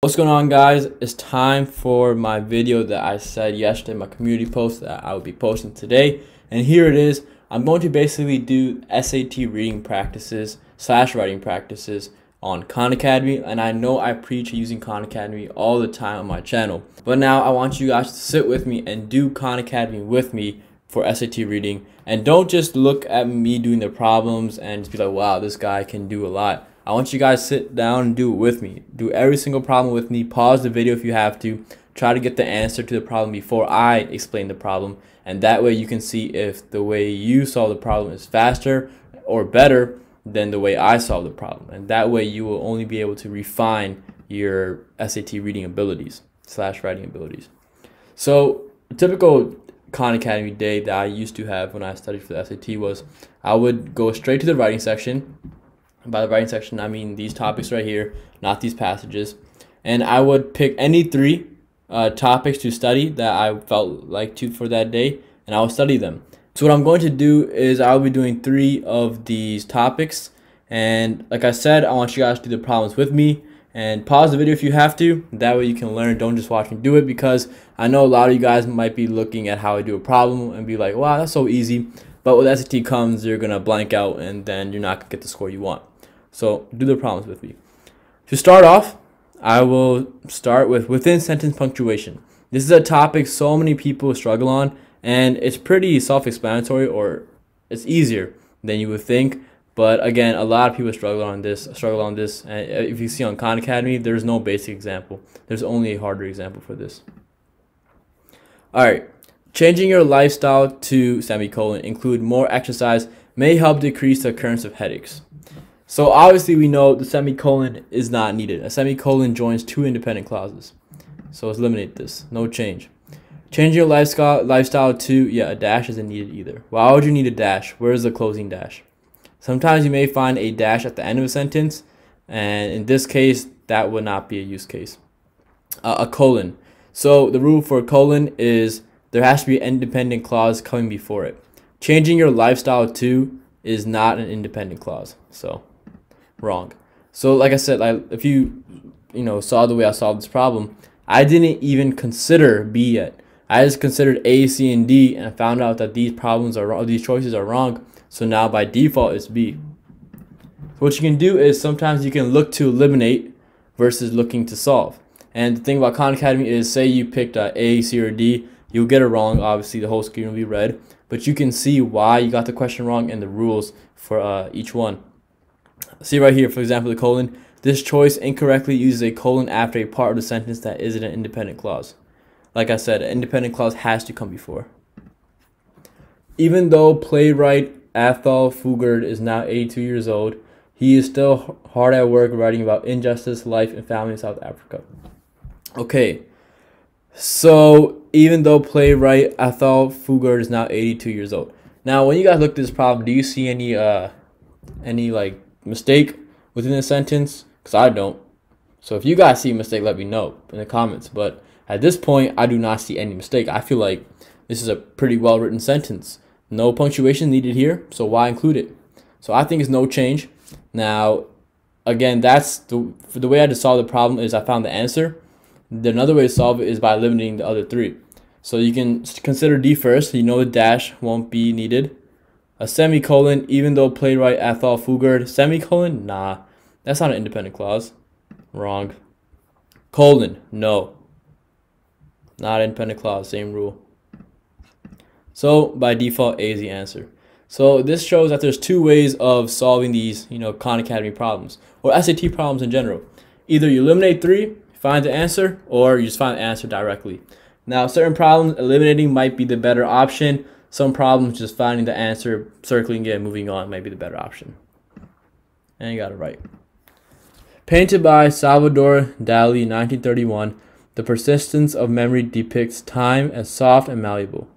What's going on, guys? It's time for my video that I said yesterday, my community post that I would be posting today. And here it is. I'm going to basically do SAT reading practices / writing practices on Khan Academy. And I know I preach using Khan Academy all the time on my channel. But now I want you guys to sit with me and do Khan Academy with me for SAT reading. And don't just look at me doing the problems and just be like, wow, this guy can do a lot. I want you guys to sit down and do it with me. Do every single problem with me. Pause the video if you have to. Try to get the answer to the problem before I explain the problem. And that way you can see if the way you solve the problem is faster or better than the way I solve the problem. And that way you will only be able to refine your SAT reading abilities / writing abilities. So a typical Khan Academy day that I used to have when I studied for the SAT was I would go straight to the writing section. By the writing section, I mean these topics right here, not these passages. And I would pick any three topics to study that I felt like to for that day, and I will study them. So what I'm going to do is I'll be doing 3 of these topics. And like I said, I want you guys to do the problems with me. And pause the video if you have to. That way you can learn. Don't just watch me do it, because I know a lot of you guys might be looking at how I do a problem and be like, wow, that's so easy. But when SAT comes, you're going to blank out, and then you're not going to get the score you want. So do the problems with me. To start off, I will start with within sentence punctuation. This is a topic so many people struggle on, and it's pretty self-explanatory, or it's easier than you would think. But again, a lot of people struggle on this. And if you see on Khan Academy, there's no basic example. There's only a harder example for this. All right. Changing your lifestyle to semicolon include more exercise may help decrease the occurrence of headaches. So obviously we know the semicolon is not needed. A semicolon joins 2 independent clauses. So let's eliminate this. No change. Changing your lifestyle to, a dash isn't needed either. Why would you need a dash? Where's the closing dash? Sometimes you may find a dash at the end of a sentence, and in this case, that would not be a use case. A colon. So the rule for a colon is there has to be an independent clause coming before it. Changing your lifestyle to is not an independent clause. So wrong. So like I said, if you saw the way I solved this problem, I didn't even consider B yet. I just considered A, C, and D, and I found out that these problems are wrong, these choices are wrong. So now by default it's B. So what you can do is sometimes you can look to eliminate versus looking to solve. And the thing about Khan Academy is, say you picked A, C, or D, you'll get it wrong. Obviously the whole screen will be red, but you can see why you got the question wrong and the rules for each one. See right here, for example, the colon. This choice incorrectly uses a colon after a part of the sentence that isn't an independent clause. Like I said, an independent clause has to come before. Even though playwright Athol Fugard is now 82 years old, he is still hard at work writing about injustice, life, and family in South Africa. Okay, so even though playwright Athol Fugard is now 82 years old. Now, when you guys look at this problem, do you see any like mistake within the sentence? Because I don't. So if you guys see a mistake, let me know in the comments. But at this point, I do not see any mistake. I feel like this is a pretty well written sentence. No punctuation needed here, so why include it? So I think it's no change. Now, again, that's the way I just solved the problem is I found the answer. Another way to solve it is by eliminating the other 3. So you can consider D first. You know the dash won't be needed. A semicolon, even though playwright Athol Fugard, semicolon, nah, that's not an independent clause. Wrong. Colon, no. Not an independent clause, same rule. So by default, A is the answer. So this shows that there's 2 ways of solving these, Khan Academy problems, or SAT problems in general. Either you eliminate 3, find the answer, or you just find the answer directly. Now, certain problems, eliminating might be the better option. Some problems, just finding the answer, circling it, and moving on might be the better option. And you got it right. Painted by Salvador Dali, 1931, the persistence of memory depicts time as soft and malleable.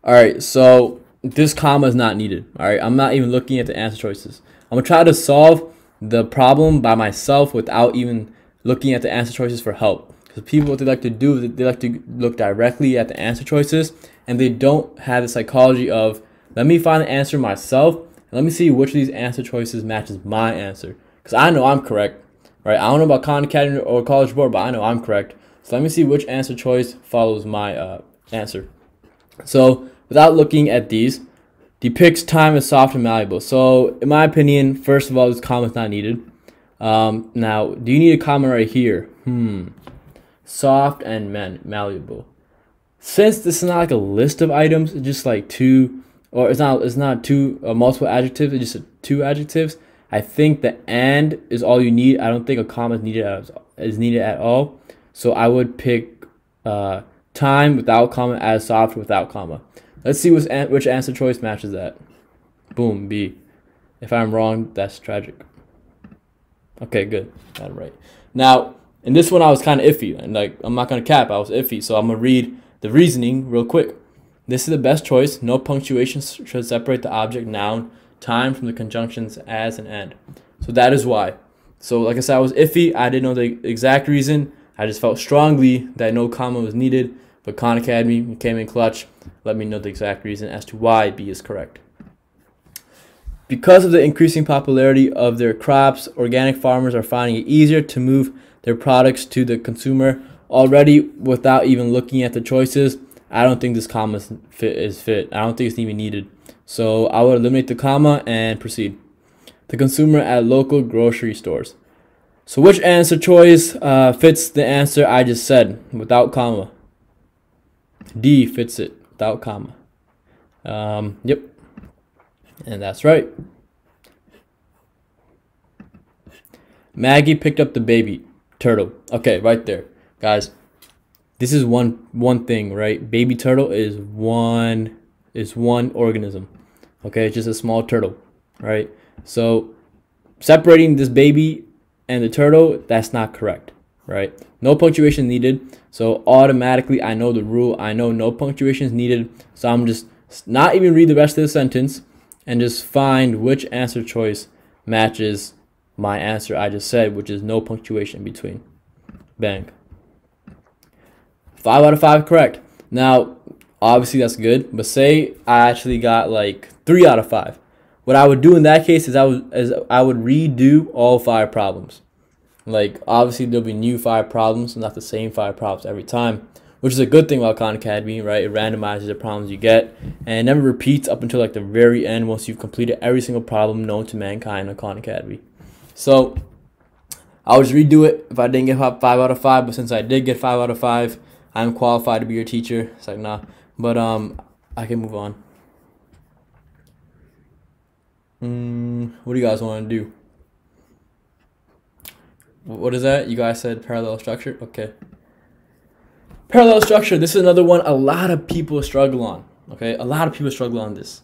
Alright, so this comma is not needed. Alright, I'm not even looking at the answer choices. I'm going to try to solve the problem by myself without even looking at the answer choices for help. Because people, what they like to do is they like to look directly at the answer choices, and they don't have the psychology of, let me find the answer myself, and let me see which of these answer choices matches my answer. Because I know I'm correct, right? I don't know about Khan Academy or College Board, but I know I'm correct. So let me see which answer choice follows my answer. So without looking at these, depicts time as soft and malleable. So in my opinion, first of all, this comma is not needed. Now, do you need a comma right here? Soft and malleable. Since this is not like a list of items, it's just like two, or it's not two multiple adjectives, it's just two adjectives. I think the and is all you need. I don't think a comma is needed at all. So I would pick time without comma as soft without comma. Let's see which answer choice matches that. Boom, B. If I'm wrong, that's tragic. Okay, good. Got it right. Now, in this one, I was kind of iffy. And like, I'm not going to cap. I was iffy. So I'm going to read the reasoning real quick. This is the best choice. No punctuation should separate the object noun time from the conjunctions as and and. So that is why. So like I said, I was iffy. I didn't know the exact reason. I just felt strongly that no comma was needed. But Khan Academy came in clutch. Let me know the exact reason as to why B is correct. Because of the increasing popularity of their crops, organic farmers are finding it easier to move their products to the consumer already without even looking at the choices. I don't think this comma is fit. I don't think it's even needed. So I would eliminate the comma and proceed. The consumer at local grocery stores. So which answer choice fits the answer I just said without comma? D fits it without comma. Yep. And that's right. Maggie picked up the baby turtle. Okay, right there. Guys, this is one thing, right? Baby turtle is one organism. Okay, it's just a small turtle, right? So separating this baby and the turtle, that's not correct, right? No punctuation needed. So automatically I know the rule. I know no punctuation is needed. So I'm just not even read the rest of the sentence and just find which answer choice matches my answer I just said, which is no punctuation between. Bang. 5 out of 5 correct. Now, obviously that's good, but say I actually got like 3 out of 5. What I would do in that case is I would redo all 5 problems. Like, obviously there'll be new 5 problems, not the same 5 problems every time, which is a good thing about Khan Academy, right? It randomizes the problems you get, and it never repeats up until like the very end once you've completed every single problem known to mankind on Khan Academy. So I'll just redo it if I didn't get 5 out of 5, but since I did get 5 out of 5, I'm qualified to be your teacher. It's like, nah, but I can move on. What do you guys want to do? What is that? You guys said parallel structure? Okay. Parallel structure. This is another one a lot of people struggle on. Okay, a lot of people struggle on this,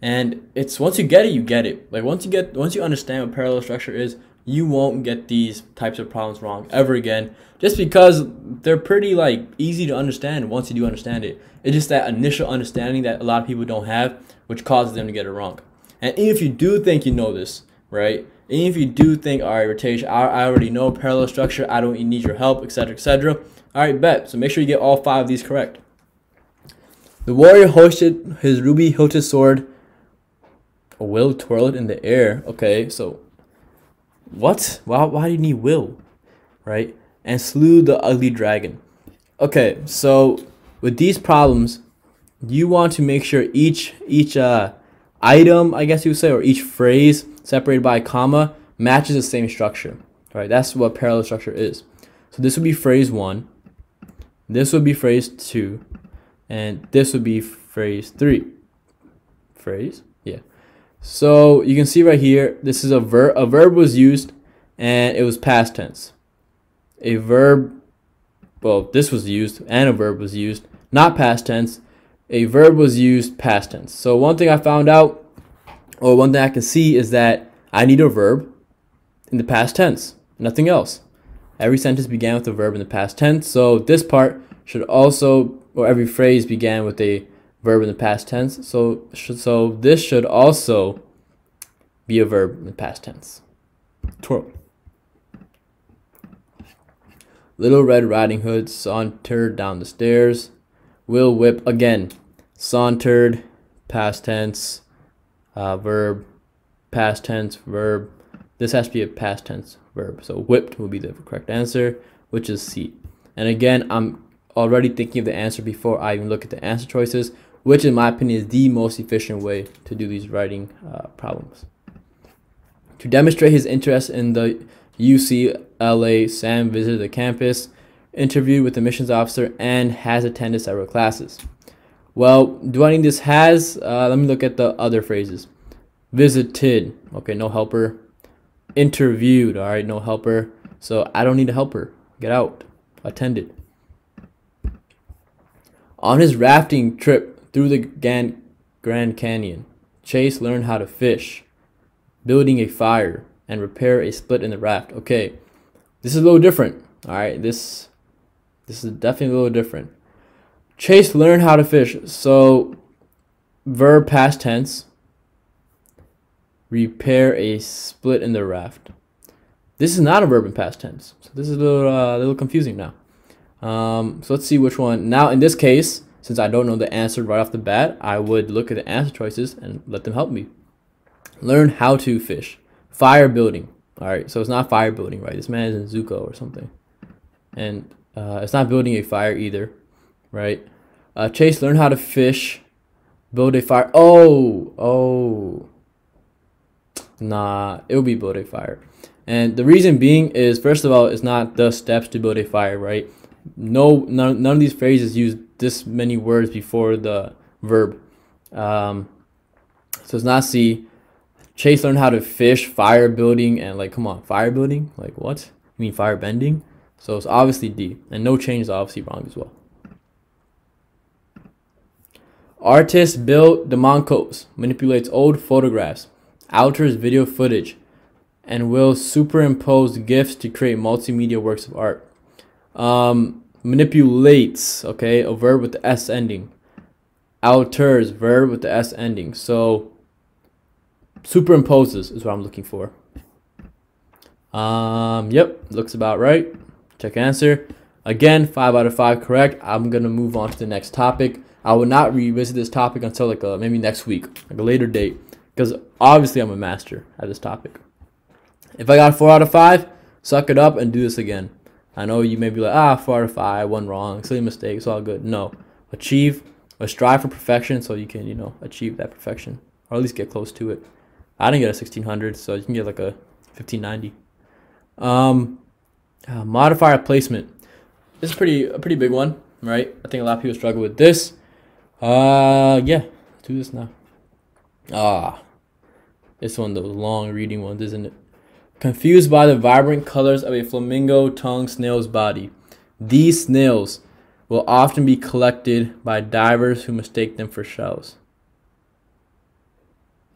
and it's once you get it, you get it. Like once you understand what parallel structure is, you won't get these types of problems wrong ever again. Just because they're pretty like easy to understand once you do understand it. It's just that initial understanding that a lot of people don't have, which causes them to get it wrong. And even if you do think you know this, right? Even if you do think, all right, Ritesh, I already know parallel structure, I don't need your help, etc., etc. All right, bet. So make sure you get all 5 of these correct. The warrior hoisted his ruby-hilted sword. Will twirled in the air. Okay, so what? Why do you need will, right? And slew the ugly dragon. Okay, so with these problems, you want to make sure each item, I guess you would say, or each phrase separated by a comma matches the same structure, right? That's what parallel structure is. So this would be phrase 1, this would be phrase 2, and this would be phrase 3. Phrase? Yeah. So you can see right here, this is a verb. A verb was used, and it was past tense. A verb, well, this was used, and a verb was used, not past tense. A verb was used, past tense. So one thing I found out, or one thing I can see, is that I need a verb in the past tense, nothing else. Every sentence began with a verb in the past tense, so this part should also, or every phrase began with a verb in the past tense, so this should also be a verb in the past tense. Twirl. Little Red Riding Hood sauntered down the stairs. Will whip again. Sauntered, past tense, verb, past tense, verb. this has to be a past tense verb. So whipped will be the correct answer, which is C. And again, I'm already thinking of the answer before I even look at the answer choices, which in my opinion is the most efficient way to do these writing problems. To demonstrate his interest in the UCLA, Sam visited the campus, interviewed with the admissions officer, and has attended several classes. Well, do I need this has? Let me look at the other phrases. Visited, okay, no helper. Interviewed, all right, no helper. So I don't need a helper. Get out. Attended. On his rafting trip through the Grand Canyon, Chase learned how to fish, building a fire, and repair a split in the raft. Okay, this is a little different. All right, this is definitely a little different. Chase learned how to fish. So verb past tense. Repair a split in the raft. This is not a verb in past tense. So this is a little confusing now. So let's see which one. Now in this case, since I don't know the answer right off the bat, I would look at the answer choices and let them help me. Learn how to fish. Fire building. All right, so it's not fire building, right? This man is in Zuko or something. And it's not building a fire either, right? Chase learned how to fish, build a fire. Oh. Nah, it would be build a fire. And the reason being is, first of all, it's not the steps to build a fire, right? None of these phrases use this many words before the verb. So it's not C. Chase learned how to fish, fire building, and like, come on, fire building? Like what? You mean fire bending? So it's obviously D. And no change is obviously wrong as well. Artist Bill DeMoncos manipulates old photographs, alters video footage, and will superimpose GIFs to create multimedia works of art. Manipulates, okay, a verb with the S ending. Alters, verb with the S ending. So superimposes is what I'm looking for. Yep, looks about right. Check answer. Again, 5 out of 5 correct. I'm gonna move on to the next topic. I will not revisit this topic until like maybe next week, like a later date, because obviously I'm a master at this topic. If I got 4 out of 5, suck it up and do this again. I know you may be like, 4 out of 5, one wrong, silly mistake, it's all good. No, achieve or strive for perfection so you can, achieve that perfection, or at least get close to it. I didn't get a 1600, so you can get like a 1590. Modifier placement. This is a pretty big one, right? I think a lot of people struggle with this. Yeah, let's do this now. It's one of those long reading ones, isn't it? Confused by the vibrant colors of a flamingo-tongued snail's body. These snails will often be collected by divers who mistake them for shells.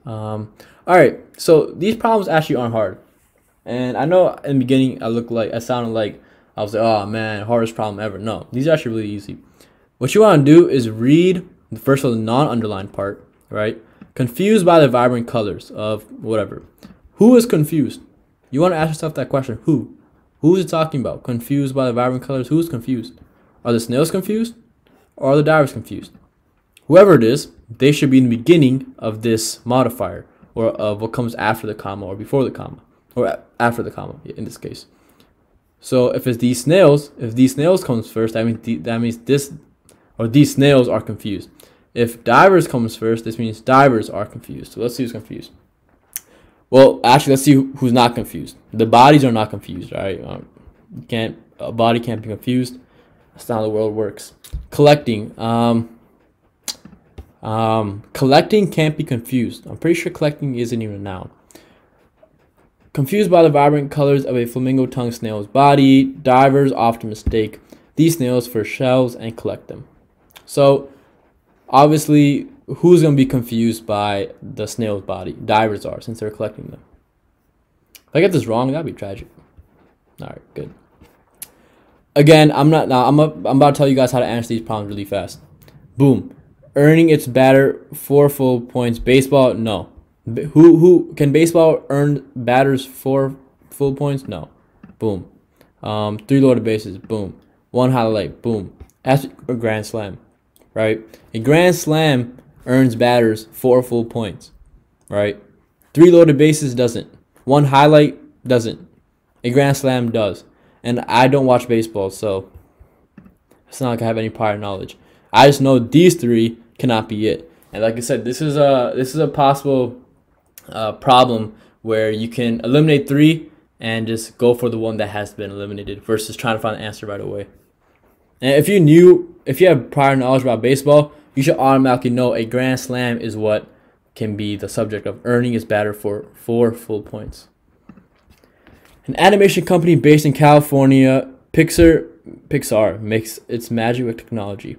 Alright, so these problems actually aren't hard. And I know in the beginning I sounded like I was like, oh man, hardest problem ever. No, these are actually really easy. What you want to do is read the first of the non-underlined part, right? Confused by the vibrant colors of whatever. Who is confused? You want to ask yourself that question. Who? Who is it talking about? Confused by the vibrant colors. Who is confused? Are the snails confused? Or are the divers confused? Whoever it is, they should be in the beginning of this modifier, or of what comes after the comma, or before the comma, or after the comma in this case. So if it's these snails, if these snails comes first, that means this, or these snails are confused. If divers comes first, this means divers are confused. So let's see who's confused. Well, actually, let's see who's not confused. The bodies are not confused, right? A body can't be confused. That's not how the world works. Collecting. Collecting can't be confused. I'm pretty sure collecting isn't even a noun. Confused by the vibrant colors of a flamingo-tongued snail's body, divers often mistake these snails for shells and collect them. So, obviously, who's going to be confused by the snail's body? Divers are, since they're collecting them. If I get this wrong, that'd be tragic. All right, good. Again, I'm about to tell you guys how to answer these problems really fast. Boom. Earning its batter 4 full points. Baseball, no. Who can baseball earn batters 4 full points? No. Boom. 3 loaded bases. Boom. 1 highlight. Boom. That's a grand slam, right? A grand slam earns batters 4 full points, right? 3 loaded bases doesn't. One highlight doesn't. A grand slam does. And I don't watch baseball, so it's not like I have any prior knowledge. I just know these three cannot be it. And like I said, this is a possible problem where you can eliminate three and just go for the one that has been eliminated versus trying to find the answer right away. And if you have prior knowledge about baseball, you should automatically know a grand slam is what can be the subject of earning his batter for 4 full points. An animation company based in California, Pixar makes its magic with technology.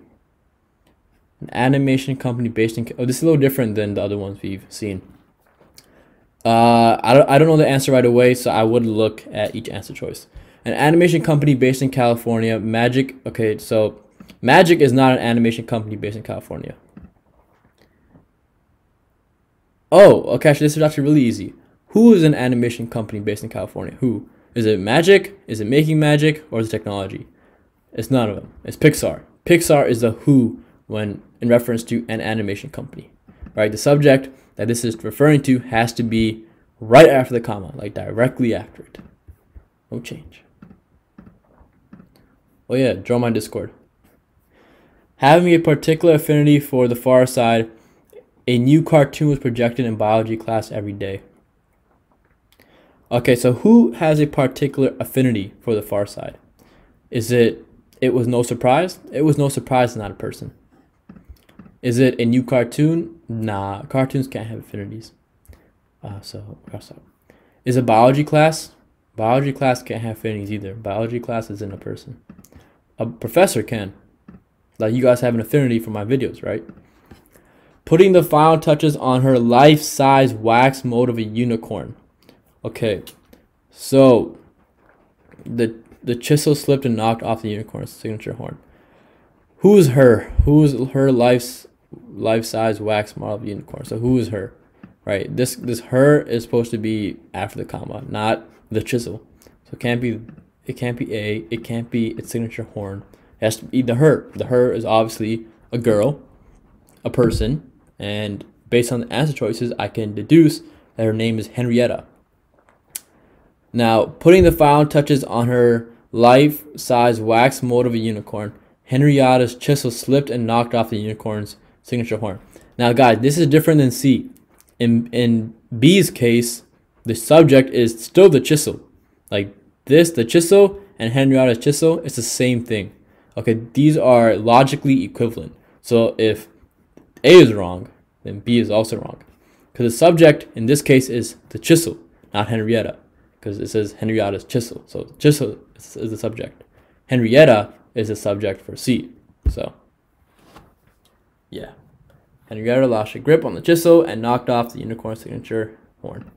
An animation company based in this is a little different than the other ones we've seen. I don't know the answer right away, so I would look at each answer choice. An animation company based in California, Magic. Okay, so Magic is not an animation company based in California. Oh, okay, actually, this is actually really easy. Who is an animation company based in California? Who? Is it Magic? Is it Making Magic? Or is it Technology? It's none of them. It's Pixar. Pixar is the who when in reference to an animation company, right? The subject that this is referring to has to be right after the comma, like directly after it. No change. Oh yeah, join my Discord. Having a particular affinity for the far side, a new cartoon was projected in biology class every day. Okay, so who has a particular affinity for the far side? Is it was no surprise? It was no surprise, not a person. Is it a new cartoon? Nah, cartoons can't have affinities. So cross out. Is it biology class? Biology class can't have affinities either. Biology class isn't a person. A professor can. Like you guys have an affinity for my videos, right? Putting the final touches on her life-size wax mold of a unicorn. Okay, so the chisel slipped and knocked off the unicorn's signature horn. Who's her? Who's her life-size wax model of a unicorn? So who is her? Right. This her is supposed to be after the comma, not the chisel. So it can't be a. It can't be its signature horn. It has to be the her. The her is obviously a girl, a person, and based on the answer choices, I can deduce that her name is Henrietta. Now, putting the final touches on her life-size wax mold of a unicorn, Henrietta's chisel slipped and knocked off the unicorn's signature horn. Now, guys, this is different than C. In B's case, the subject is still the chisel. Like this, the chisel and Henrietta's chisel, it's the same thing. Okay, these are logically equivalent. So if A is wrong, then B is also wrong. Because the subject in this case is the chisel, not Henrietta. Because it says Henrietta's chisel. So chisel is the subject. Henrietta is the subject for C. So, yeah. Henrietta lost her grip on the chisel and knocked off the unicorn's signature horn.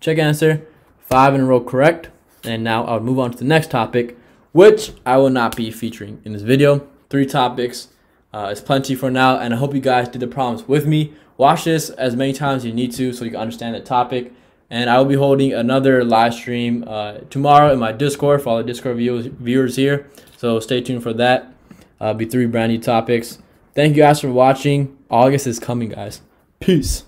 Check answer. 5 in a row correct. And now I'll move on to the next topic, which I will not be featuring in this video. 3 topics is plenty for now. And I hope you guys did the problems with me. Watch this as many times as you need to so you can understand the topic. And I will be holding another live stream tomorrow in my Discord for all the Discord viewers here. So stay tuned for that. Be 3 brand new topics. Thank you guys for watching. August is coming, guys. Peace.